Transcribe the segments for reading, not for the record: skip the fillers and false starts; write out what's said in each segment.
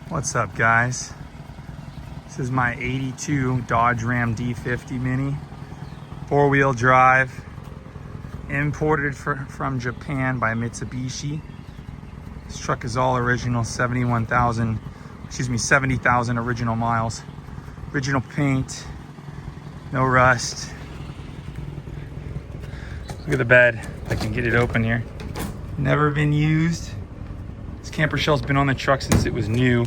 What's up, guys? This is my 82 Dodge Ram D50 Mini, four-wheel drive, imported from Japan by Mitsubishi. This truck is all original, 70,000 original miles. Original paint, no rust. Look at the bed. I can get it open here. Never been used. This camper shell's been on the truck since it was new.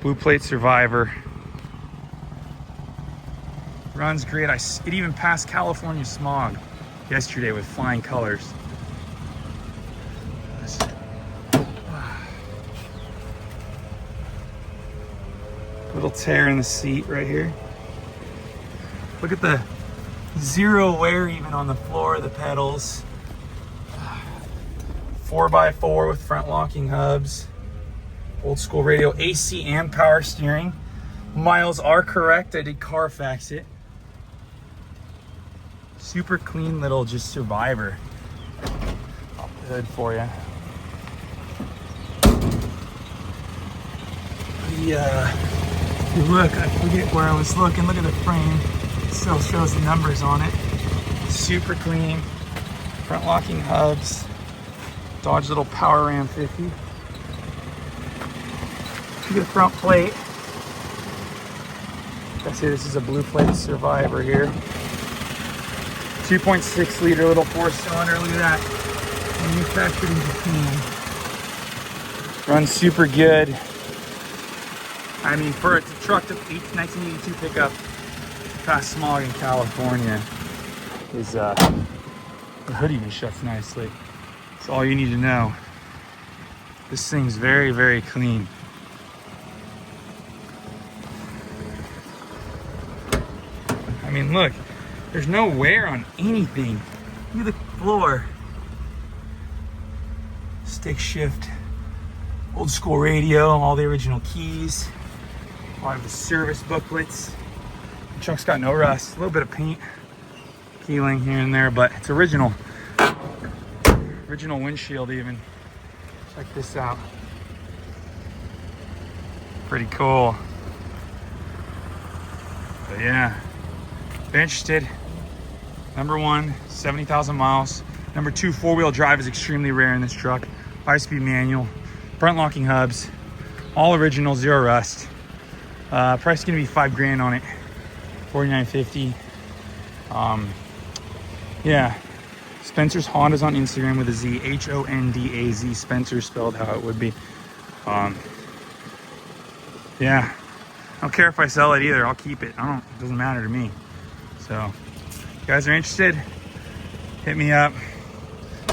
Blue plate survivor. Runs great. It even passed California smog yesterday with flying colors. Little tear in the seat right here. Look at the zero wear even on the floor of the pedals. 4x4 with front locking hubs. Old school radio, AC and power steering. Miles are correct. I did Carfax it. Super clean little just survivor. Pop the hood for you. If you look, I forget where I was looking. Look at the frame. It still shows the numbers on it. Super clean. Front locking hubs. Dodge little Power Ram 50. Look at the front plate. That's it. This is a blue plate survivor here. 2.6 liter little 4-cylinder. Look at that. Manufactured in Japan. Runs super good. I mean, for a truck to 1982 pickup past smog in California is the hood even shuts nicely. That's all you need to know. This thing's very, very clean. I mean, look, there's no wear on anything. Look at the floor. Stick shift, old school radio, all the original keys, a lot of the service booklets. The truck's got no rust, a little bit of paint peeling here and there, but it's original. Original windshield even. Check this out. Pretty cool. But yeah. If you're interested, number one, 70,000 miles. Number two, four-wheel drive is extremely rare in this truck. 5-speed manual, front locking hubs, all original, zero rust. Price is gonna be $5,000 on it, $49.50. Yeah, Spencer's Honda's on Instagram with a Z, H-O-N-D-A-Z. Spencer spelled how it would be. Yeah, I don't care if I sell it either. I'll keep it. It doesn't matter to me. So, if you guys are interested, hit me up.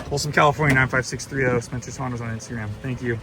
Folsom, California 95630. Spencer's Honda's on Instagram. Thank you.